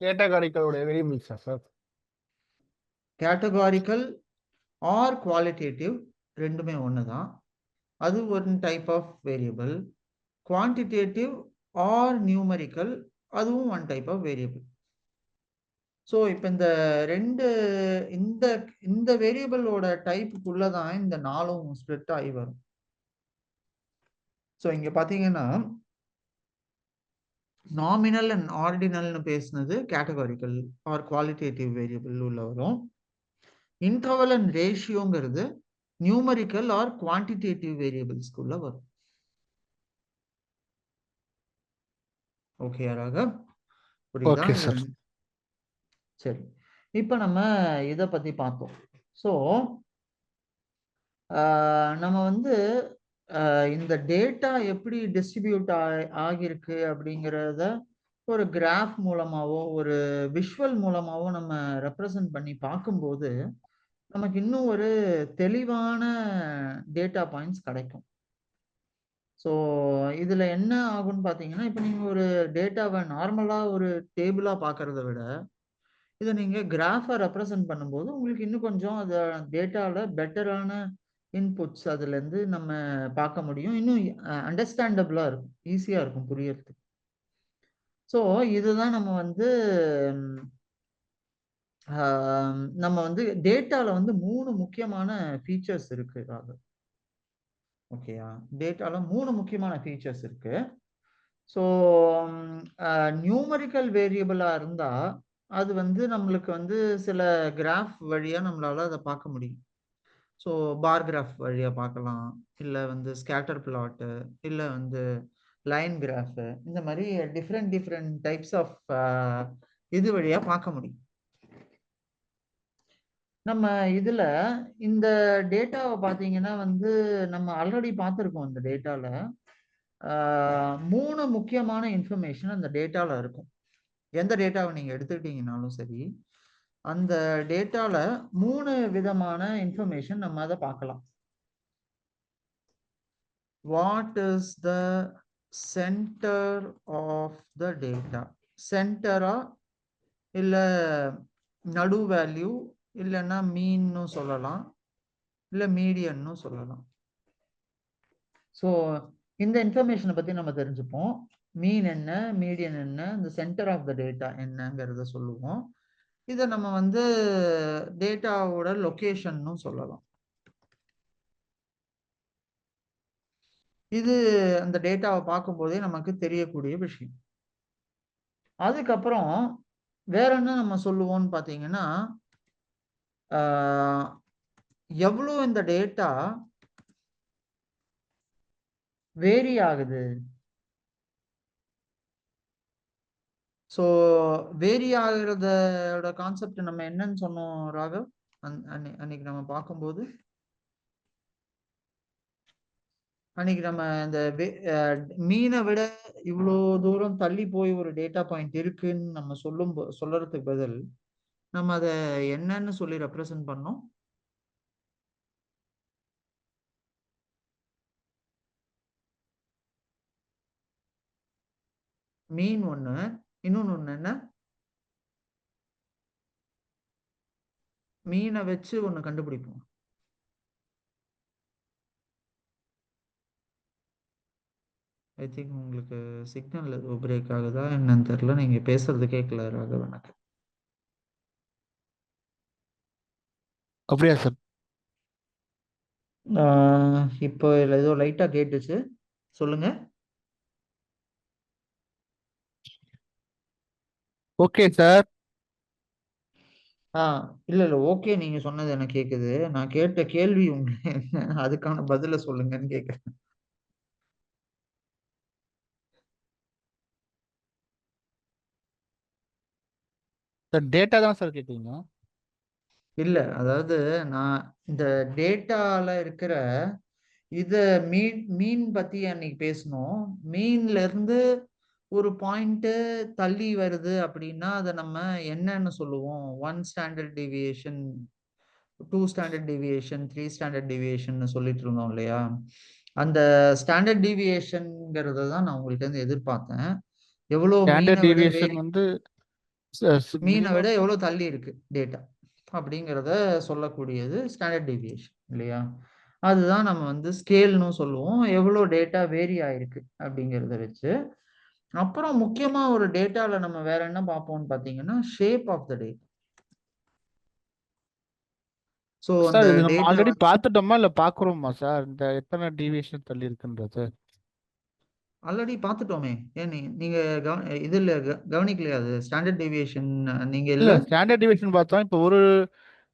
கேட்டகாரிகளோட வேரியபிள்ஸா சார்? கேட்டகாரிக்கல் ஆர் குவாலிட்டேட்டிவ் ரெண்டுமே ஒண்ணுதான். அது ஒரு type of variable. Quantitative or numerical, அதுவும் one type of variable. So இப்போ இந்த ரெண்டு இந்த வேரியபிளோட டைப்புக்குள்ளதான் இந்த 4ம் ஸ்ப்ளிட் ஆகி வரும். ஸோ இங்க பாத்தீங்கன்னா நாமினல் அண்ட் ஆர்டினல்னு பேசுனது கேட்டகாரிக்கல் ஆர் குவாலிட்டேட்டிவ் வேரியபிள் உள்ள வரும். இன்டர்வல் அண்ட் ரேஷியோங்கிறது நியூமரிக்கல் ஆர் குவான்டிடேட்டிவ் வேரியபிள்ஸ்குள்ள வரும். ஓகே ராகவ், புரியுதா? Okay sir. சரி, இப்ப நம்ம இத பத்தி பார்த்தோம். ஸோ நம்ம வந்து இந்த டேட்டா எப்படி டிஸ்ட்ரிபியூட் ஆகியிருக்கு அப்படிங்கிறத ஒரு கிராஃப் மூலமாவோ ஒரு விஷுவல் மூலமாவோ நம்ம ரெப்ரசன்ட் பண்ணி பார்க்கும்போது நமக்கு இன்னும் ஒரு தெளிவான டேட்டா பாயிண்ட்ஸ் கிடைக்கும். ஸோ இதுல என்ன ஆகும்னு பார்த்தீங்கன்னா, இப்போ நீங்க ஒரு டேட்டாவை நார்மலா ஒரு டேபிளா பார்க்கறத விட இதை நீங்க கிராஃபா ரெப்ரசன்ட் பண்ணும்போது உங்களுக்கு இன்னும் கொஞ்சம் அந்த டேட்டால பெட்டரான இன்புட்ஸ் அதுல இருந்து நம்ம பார்க்க முடியும். இன்னும் அண்டர்ஸ்டாண்டபிளா இருக்கும், ஈஸியா இருக்கும் புரியறதுக்கு. ஸோ இதுதான் நம்ம வந்து நம்ம வந்து டேட்டால வந்து 3 முக்கியமான ஃபீச்சர்ஸ் இருக்கு ராகு. ஓகேயா? டேட்டால 3 முக்கியமான ஃபீச்சர்ஸ் இருக்கு. ஸோ நியூமரிக்கல் வேரியபிளா இருந்தா அது வந்து நம்மளுக்கு வந்து சில கிராஃப் வழியா நம்மளால அதை பார்க்க முடியும். ஸோ பார் கிராஃப் வழியா பார்க்கலாம், இல்லை வந்து ஸ்கேட்டர் பிளாட்டு, இல்லை வந்து லைன் கிராஃபு, இந்த மாதிரி டிஃப்ரெண்ட் டைப்ஸ் ஆஃப் இது வழியா பார்க்க முடியும். நம்ம இதுல இந்த டேட்டாவை பார்த்தீங்கன்னா வந்து நம்ம ஆல்ரெடி பார்த்துருக்கோம். இந்த டேட்டால 3 முக்கியமான இன்ஃபர்மேஷன் அந்த டேட்டால இருக்கும். எந்த டேட்டாவை நீங்க எடுத்துக்கிட்டீங்கனாலும் சரி, அந்த டேட்டால 3 விதமான இன்ஃபர்மேஷன் நம்ம அதை பார்க்கலாம். What is the center of the data? சென்டரா இல்ல நடு வேல்யூ, இல்லைன்னா மீன்னு சொல்லலாம், இல்ல மீடியன்னு சொல்லலாம். ஸோ இந்த இன்ஃபர்மேஷனை பத்தி நம்ம தெரிஞ்சுப்போம். மீன் என்ன, மீடியன் என்ன, இந்த சென்டர் ஆஃப் த டேட்டா என்னங்கிறத சொல்லுவோம். இதை நம்ம வந்து டேட்டாவோட லொகேஷன்னு சொல்லலாம். இது அந்த டேட்டாவை பார்க்கும்போதே நமக்கு தெரியக்கூடிய விஷயம். அதுக்கப்புறம் வேற என்ன நம்ம சொல்லுவோம்னு பார்த்தீங்கன்னா, எவ்வளோ இந்த டேட்டா வேரி ஆகுது. ஸோ வேரி ஆகுறதோட கான்செப்ட் நம்ம என்னன்னு சொன்னோம் ராகவ் அன்னைக்கு நம்ம பார்க்கும்போது? அன்னைக்கு நம்ம இந்த மீனை விட இவ்வளோ தூரம் தள்ளி போய் ஒரு டேட்டா பாயிண்ட் இருக்குன்னு நம்ம சொல்றதுக்கு பதில் நம்ம அதை என்னன்னு சொல்லி ரெப்ரசன்ட் பண்ணோம்? மீன் ஒண்ணு, இன்னொன்னு ஒண்ணு என்ன? மீனை வச்சு ஒண்ணு கண்டுபிடிப்போம். ஐ திங்க் உங்களுக்கு சிக்னல் ஏதோ பிரேக் ஆகுதா என்னன்னு தெரியல, நீங்க பேசுறது கேட்கல ராகவ் எனக்கு. அப்படியா சார்? இப்போ ஏதோ லைட்டா கேட்டுச்சு, சொல்லுங்க. Okay sir. இல்ல ஓகே, நீங்க சொன்னது எனக்கு கேக்குது. நான் கேட்ட கேள்வி உங்களுக்கு அதுக்கான பதில சொல்லுங்கன்னு கேக்குறேன். சார் டேட்டா தான் சார் கேட்டீங்க? இல்ல, அதாவது நான் இந்த டேட்டால இருக்கிற இத மீன் பத்தி அன்னைக்கு பேசணும். மீன்ல இருந்து ஒரு பாயிண்ட் தள்ளி வருது அப்படின்னா அதை நம்ம என்னன்னு சொல்லுவோம்? 1 standard deviation, 2 standard deviation, 3 standard deviation சொல்லிட்டு இருந்தோம் இல்லையா? அந்த ஸ்டாண்டர்ட் டிவியேஷன்ங்கிறத தான் நான் உங்கள்ட்ட இருந்து எதிர்பார்த்தேன். எவ்வளவு ஸ்டாண்டர்ட் டிவியேஷன் வந்து மீனை விட மினிமம் எவ்வளவு தள்ளி இருக்கு டேட்டா அப்படிங்கிறத சொல்லக்கூடியது ஸ்டாண்டர்ட் டிவியேஷன் இல்லையா? அதுதான் நம்ம வந்து ஸ்கேல்னு சொல்லுவோம். எவ்வளோ டேட்டா வேரி ஆயிருக்கு அப்படிங்கிறத வச்சு. அப்புறம் முக்கியமா ஒரு டேட்டால நம்ம வேற என்ன பார்ப்போம்னு பார்த்தீங்கன்னா, shape of the data. So அந்த சார் இது நம்ம டேட்டா ஆல்ரெடி பார்த்துட்டோமா இல்ல பாக்குறோமா சார் இந்த எத்தனை டிவியேஷன் தள்ளி இருக்குன்றது? ஆல்ரெடி பார்த்துட்டோமே. ஏன் நீங்க இதுல கவனிக்கலையா? அது ஸ்டாண்டர்ட் டிவியேஷன் நீங்க இல்ல இல்ல ஸ்டாண்டர்ட் டிவியேஷன் பார்த்தோம். இப்போ ஒரு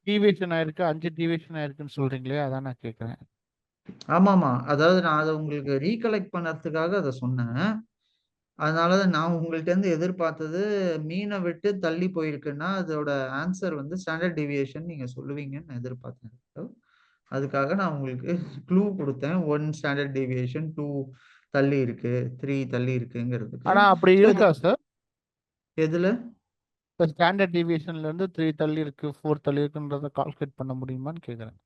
டீவியேஷன் ஆயிருக்கு, 5 டீவியேஷன் ஆயிருக்குன்னு சொல்றீங்களே, அதான் நான் கேட்கிறேன். ஆமாமா. அதாவது நான் அத உங்களுக்கு ரீகலெக்ட் பண்ணறதுக்காக அத சொன்னேன். அதனால தான் நான் உங்கள்ட்ட இருந்து எதிர்பார்த்தது மீன விட்டு தள்ளி போயிருக்குன்னா, அதோட ஆன்சர் வந்து ஸ்டாண்டர்ட் டீவியேஷன் நீங்க சொல்லுவீங்கன்னு நான் எதிர்பார்த்தேன். அதுக்காக நான் உங்களுக்கு க்ளூ குடுத்தேன். 1 ஸ்டாண்டர்ட் டீவியேஷன், 2 தள்ளி இருக்கு, 3 தள்ளி இருக்குங்கிறதுக்கு. ஆனா அப்படி ஸோ இருக்கா சார்? எதுல? ஸ்டாண்டர்ட் டீவியேஷன்ல இருந்து 3 தள்ளி இருக்கு, 4 தள்ளி இருக்குன்றத கால்குலேட் பண்ண முடியுமான்னு கேட்கிறேன்.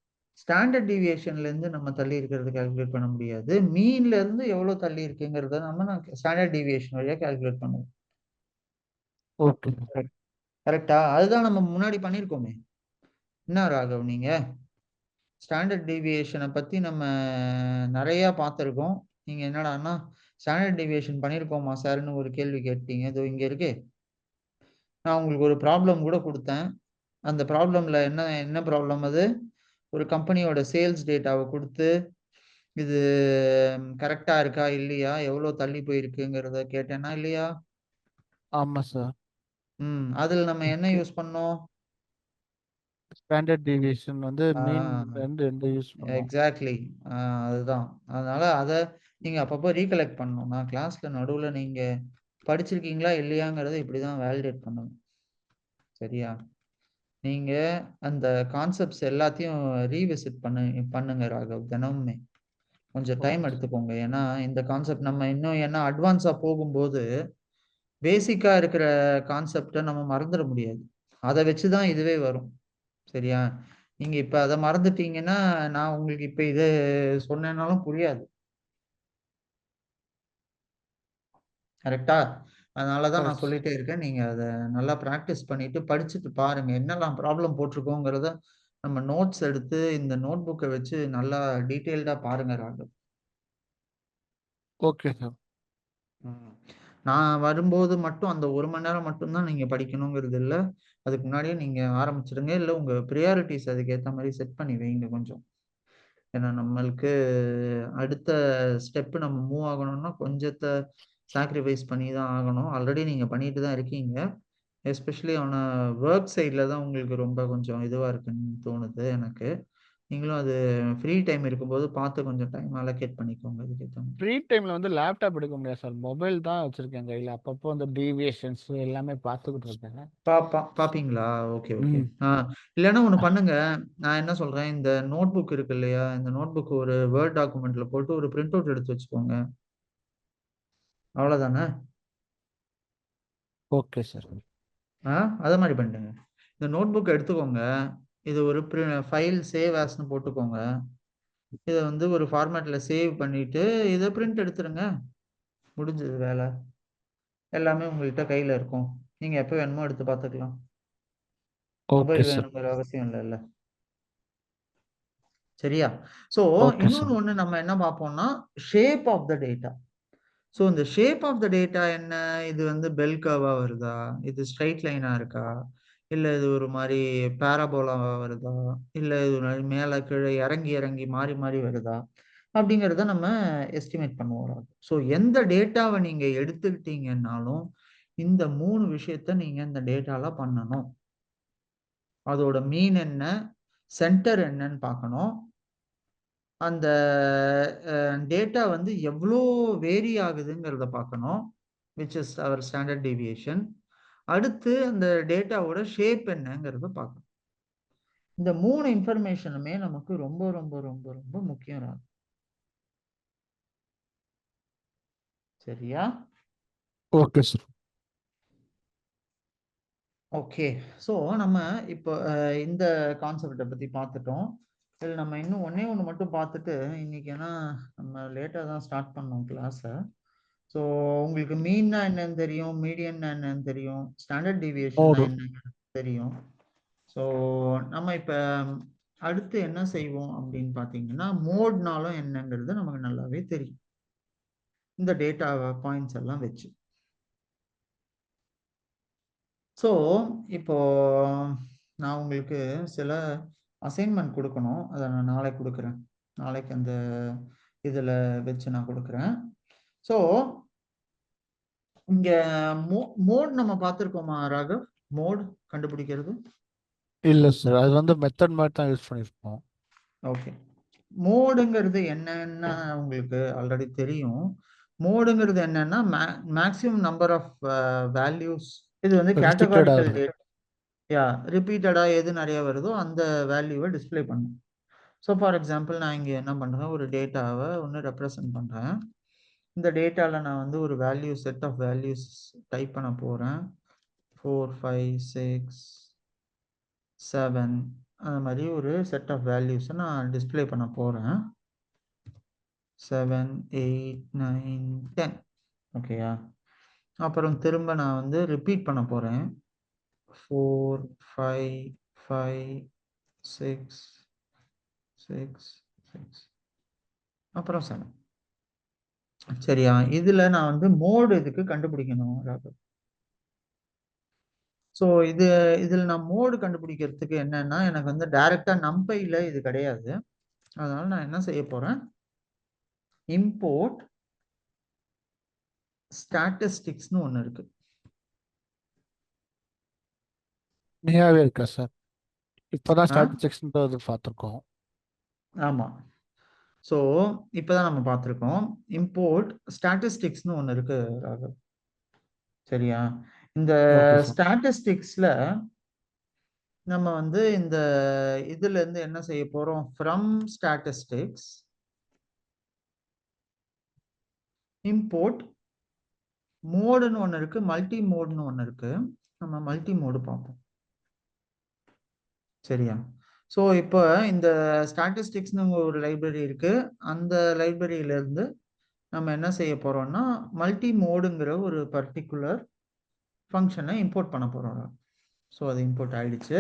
ஸ்டாண்டர்ட் டீவியேஷன்ல இருந்து நம்ம தள்ளி இருக்கிறத கால்குலேட் பண்ண முடியாது. மீன்ல இருந்து எவ்வளவு தள்ளி இருக்குங்கிறத நான் ஸ்டாண்டர்ட் டீவியேஷன் வழியா கால்குலேட் பண்ணுவோம். ஓகே. கரெக்ட்டா? அதுதான் நம்ம முன்னாடி பண்ணியிருக்கோமே. என்ன ராகவ் நீங்க? ஸ்டாண்டர்ட் டீவியேஷன பத்தி நம்ம நெறைய பார்த்திருக்கோம். நீங்க என்னடான்னா, ஸ்டாண்டர்ட் டீவியேஷன் பண்ணியிருக்கோமா சார்ன்னு ஒரு கேள்வி கேட்டீங்க. இதோ இங்க இருக்கே. நான் உங்களுக்கு ஒரு ப்ராப்ளம் கூட குடுத்தேன். அந்த ப்ராப்ளம்ல என்ன என்ன ப்ராப்ளம் அது? ஒரு கம்பெனியோட சேல்ஸ் டேட்டாவ குடுத்து, இது கரெக்ட்டா இருக்கா? இல்லையா? எவ்வளோ தள்ளி போயிருக்குங்கிறத கேட்டேனா? இல்லையா? ஆமா சார். அதுல நம்ம என்ன ஓகே. யூஸ் பண்ணோம்? ஸ்டாண்டர்ட் டீவியேஷன் வந்து ஆ மீன்ல இருந்து எந்த யூஸ் பண்ணோம். எக்ஸாக்ட்லி. அதுதான். அதனால அத நீங்க அப்பப்போ ரீகலெக்ட் பண்ணணும். நான் கிளாஸ்ல நடுவுல நீங்க படிச்சிருக்கீங்களா? இல்லையாங்கிறத இப்படிதான் வேலிடேட் பண்ணணும். சரியா? நீங்க அந்த கான்செப்ட்ஸ் எல்லாத்தையும் ரீவிசிட் பண்ணுங்க ராகவ் தினமுமே. கொஞ்சம் டைம் ஓகே. எடுத்துக்கோங்க. ஏன்னா, இந்த கான்செப்ட் நம்ம இன்னும் ஏன்னா அட்வான்ஸா போகும்போது, பேசிக்கா இருக்கிற கான்செப்ட்ட நம்ம மறந்துட முடியாது. அத வச்சு தான் இதுவே வரும். சரியா? நீங்க இப்ப அத மறந்துட்டீங்கன்னா, நான் உங்களுக்கு இப்ப இத சொன்னேன்னாலும் புரியாது. கரெக்ட்டா? அதனால தான் நான் கரெக்ட். சொல்லிட்டே இருக்கேன். நீங்க அத நல்லா பிராக்டிஸ் பண்ணிட்டு படிச்சுட்டு பாருங்க. என்னலாம் ப்ராப்ளம் போட்டிருக்கோங்கிறத நம்ம நோட்ஸ் எடுத்து இந்த நோட் புக்க வச்சு நல்லா டீட்டெயில்டா பாருங்க ராகவ். Okay sir. ம். நான் வரும்போது மட்டும் அந்த 1 மணி நேரம் மட்டும் தான் நீங்க படிக்கணுங்கிறது இல்ல. அதுக்கு முன்னாடியே நீங்க ஆரம்பிச்சுடுங்க. இல்ல உங்க பிரையாரிட்டீஸ் அதுக்கு ஏத்த மாரி செட் பண்ணி வைங்க கொஞ்சம். ஏன்னா நம்மளுக்கு அடுத்த ஸ்டெப் நம்ம மூவ் ஆகணும்னா கொஞ்சத்த சாக்ரிஃபைஸ் பண்ணி தான் ஆகணும். ஆல்ரெடி நீங்க பண்ணிட்டு தான் இருக்கீங்க. எஸ்பெஷலி ஆன் வொர்க் சைட்ல தான் உங்களுக்கு ரொம்ப கொஞ்சம் இதுவா இருக்குன்னு தோணுது எனக்கு. நீங்களும் அது ஃப்ரீ டைம் இருக்கும்போது பார்த்து கொஞ்சம் டைம் அலோகேட் பண்ணிக்கோங்க அதுக்கேத்த மாரி. ஃப்ரீ டைம்ல வந்து லேப்டாப் எடுக்க முடியாது சார். மொபைல் தான் வச்சிருக்கேன் கையில. அப்பப்போ அந்த டீவியேஷன்ஸ் எல்லாமே பார்த்துக்கிட்டு இருக்கேன். பார்ப்பீங்களா? Okay, okay. ம். இல்லன்னா ஒண்ணு பண்ணுங்க. நான் என்ன சொல்றேன், இந்த நோட் புக் இருக்கு இல்லையா? இந்த நோட் புக் ஒரு வேர்ட் டாக்குமெண்ட்ல போட்டு ஒரு பிரிண்ட் அவுட் எடுத்து வச்சுக்கோங்க. அவ்வளோதானே? Okay sir. ஆ அத மாரி பண்ணிடுங்க. இந்த நோட் புக் எடுத்துக்கோங்க. இது ஒரு ஃபைல் சேவ் ஆஸ்ன்னு போட்டுக்கோங்க. இத வந்து ஒரு ஃபார்மேட்ல சேவ் பண்ணிட்டு, இத பிரிண்ட் எடுத்துருங்க. முடிஞ்சது வேல. எல்லாமே உங்கள்ட்ட கையில இருக்கும். நீங்க எப்ப வேணுமோ எடுத்து பார்த்துக்கலாம். Okay mobile sir. வேணுங்கிற அவசியம் இல்லல்ல. சரியா? ஸோ ஓகே இன்னொன்னு சார். ஒண்ணு நம்ம என்ன பார்ப்போம்னா, shape of the data. So இந்த ஷேப் ஆஃப் த டேட்டா என்ன? இது வந்து பெல் கர்வா வருதா? இது ஸ்ட்ரெய்ட் லைனா இருக்கா? இல்ல இது ஒரு மாரி பாராபோலாவா வருதா? இல்ல இது ஒரு மாரி மேல கீழ இறங்கி, இறங்கி மாறி, மாறி வருதா? அப்படிங்கிறத நம்ம எஸ்டிமேட் பண்ணுவோம். ஸோ எந்த டேட்டாவ நீங்க எடுத்துக்கிட்டீங்கன்னாலும், இந்த 3 விஷயத்த நீங்க இந்த டேட்டால பண்ணணும். அதோட மீன் என்ன? சென்டர் என்னன்னு பார்க்கணும். அந்த டேட்டா வந்து எவ்ளோ வேரி ஆகுதுங்கிறத பார்க்கணும். Which is our standard deviation. அடுத்து அந்த டேட்டாவோட ஷேப் என்னங்கிறத பார்க்கணும். இந்த 3 இன்ஃபர்மேஷனுமே நமக்கு ரொம்ப, ரொம்ப, ரொம்ப, ரொம்ப முக்கியம் ராம். சரியா? Okay sir. ஓகே. ஸோ நம்ம இப்போ இந்த கான்செப்ட்ட பத்தி பார்த்துட்டோம். இதுல நம்ம இன்னும் ஒண்ணே ஒண்ணு மட்டும் பார்த்துட்டு, இன்னைக்கு ஏன்னா நம்ம லேட்டா தான் ஸ்டார்ட் பண்ணோம் கிளாஸ. ஸோ உங்களுக்கு மீன்னா என்னன்னு தெரியும், மீடியன்னா என்னன்னு தெரியும், ஸ்டாண்டர்ட் டீவியேஷன்னா மோடு. என்னன்னு தெரியும். ஸோ நம்ம இப்ப அடுத்து என்ன செய்வோம் அப்படின்னு பார்த்தீங்கன்னா, மோட்னாலும் என்னங்கிறது நமக்கு நல்லாவே தெரியும். இந்த டேட்டா பாயிண்ட்ஸ் எல்லாம் வச்சு. ஸோ இப்போ நான் உங்களுக்கு சில அசைன்மென்ட் குடுக்கணும். அத நான் நாளைக்கு குடுக்குறேன். நாளைக்கு அந்த இதுல வச்சு நான் குடுக்குறேன். ஸோ இங்க மோ மோட் நம்ம பார்த்திருக்கோமா ராகவ்? மோட் கண்டுபிடிக்கிறது. இல்ல சார். அது வந்து மெத்தட் மாரி தான் யூஸ் பண்ணியிருப்போம். ஓகே. மோடுங்கிறது என்னன்னா உங்களுக்கு ஆல்ரெடி தெரியும். மோடுங்கிறது என்னன்னா, மேக்ஸிமம் நம்பர் ஆஃப் வேல்யூஸ். இது வந்து ரிஸ்ட்ரிக்டடா கேட்டகாரிக்கல் இருக்கும். ரிப்பீட்டடா எது நெறைய வருதோ அந்த வேல்யூவ டிஸ்ப்ளே பண்ணும். ஸோ ஃபார் எக்ஸாம்பிள் நான் இங்க என்ன பண்றேன், ஒரு டேட்டாவ ஒண்ணு ரெப்ரசன்ட் பண்றேன். இந்த டேட்டால நான் வந்து ஒரு செட் ஆஃப் வேல்யூஸ் டைப் பண்ண போறேன். 4, 5, 6, 7 அந்த மாரி ஒரு செட் ஆஃப் வேல்யூஸ நான் டிஸ்ப்ளே பண்ண போறேன். 7, 8, 9, 10 ஓகேயா? அப்புறம் திரும்ப நான் வந்து ரிப்பீட் பண்ண போறேன். 4, 5, 5, 6, 6, 6 அப்புறம் 7. சரியா? இதுல நான் வந்து மோடு இதுக்கு கண்டுபிடிக்கணும் ராகவ். ஸோ இதுல நான் மோடு கண்டுபிடிக்கிறதுக்கு என்னன்னா, எனக்கு வந்து டைரக்ட்டா நம்பைல இது கிடையாது. அதனால நான் என்ன செய்ய போறேன், இம்போர்ட் ஸ்டாட்டிஸ்டிக்ஸ்ன்னு ஒண்ணு இருக்கு. தனியாவே இருக்கா சார்? இப்பதான் ஆ? ஸ்டாட்டிஸ்டிக்ஸ்ன்றது பார்த்துருக்கோம். ஆமா. ஸோ இப்பதான் நம்ம பார்த்திருக்கோம். இம்போர்ட் ஸ்டாட்டிஸ்டிக்ஸ்ன்னு ஒண்ணு இருக்கு ராகவ். சரியா? இந்த ஓகே சார். ஸ்டாட்டிஸ்டிக்ஸ்ல நம்ம வந்து இந்த இதுல இருந்து என்ன செய்ய போறோம், ஃப்ரம் ஸ்டாட்டிஸ்டிக்ஸ் இம்போர்ட் மோடுன்னு ஒண்ணு இருக்கு, மல்டி மோடுன்னு ஒண்ணு இருக்கு. நம்ம மல்டி மோடு பார்ப்போம். சரியா? ஸோ இப்ப இந்த ஸ்டாட்டிஸ்டிக்ஸ்ன்னு ஒரு லைப்ரரி இருக்கு. அந்த லைப்ரரியில இருந்து நம்ம என்ன செய்ய போறோம்னா, மல்டி மோடுங்கிற ஒரு பர்ட்டிகுலர் ஃபங்ஷனை இம்போர்ட் பண்ண போறோம். ஸோ அது இம்போர்ட் ஆயிடுச்சு.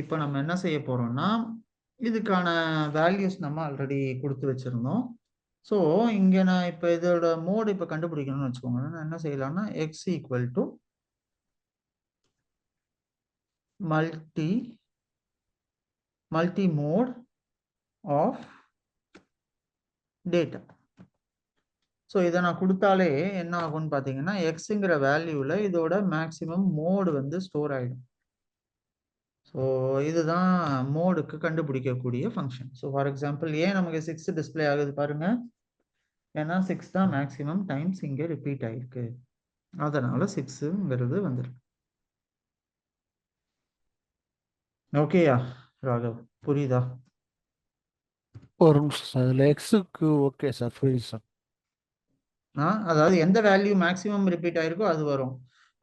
இப்போ நம்ம என்ன செய்ய போறோம்னா, இதுக்கான வேல்யூஸ் நம்ம ஆல்ரெடி கொடுத்து வச்சிருந்தோம். ஸோ இங்க நான் இப்போ இதோட மோடு இப்போ கண்டுபிடிக்கணும்னு வச்சுக்கோங்க. நான் என்ன செய்யலாம்னா x equal to multi mode of data. So இதை நான் கொடுத்தாலே என்ன ஆகும்னு பார்த்தீங்கன்னா, எக்ஸுங்கிற வேல்யூவில் இதோட மேக்ஸிமம் மோடு வந்து ஸ்டோர் ஆகிடும். ஸோ இதுதான் மோடுக்கு கண்டுபிடிக்கக்கூடிய ஃபங்க்ஷன். ஸோ ஃபார் எக்ஸாம்பிள் ஏன் நமக்கு 6 டிஸ்பிளே ஆகுது பாருங்க, ஏன்னா 6 தான் மேக்ஸிமம் டைம்ஸ் இங்கே ரிப்பீட் ஆயிருக்கு. அதனால 6ங்கிறது வந்துருக்கு. ஓகேயா ராகவ், புரியுதா? ஒரு நிமிஷம் சார். இதில் எக்ஸுக்கு ஓகே சார், புரியுது சார். அதாவது எந்த வேல்யூ மேக்ஸிமம் ரிப்பீட் ஆயிருக்கோ அது வரும்.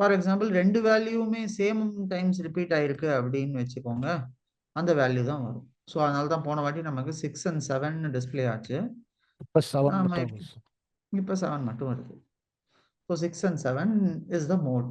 ஃபார் எக்ஸாம்பிள் 2 வேல்யூவுமே சேம் டைம்ஸ் ரிப்பீட் ஆயிருக்கு அப்படின்னு வச்சுக்கோங்க, அந்த வேல்யூ தான் வரும். ஸோ அதனால தான் போன வாட்டி நமக்கு 6 and 7 டிஸ்பிளே ஆச்சு. இப்போ 7 ஆமா, மட்டும் வருது சார். இப்போ 7 மட்டும் வருது. So 6 and 7 is the mode.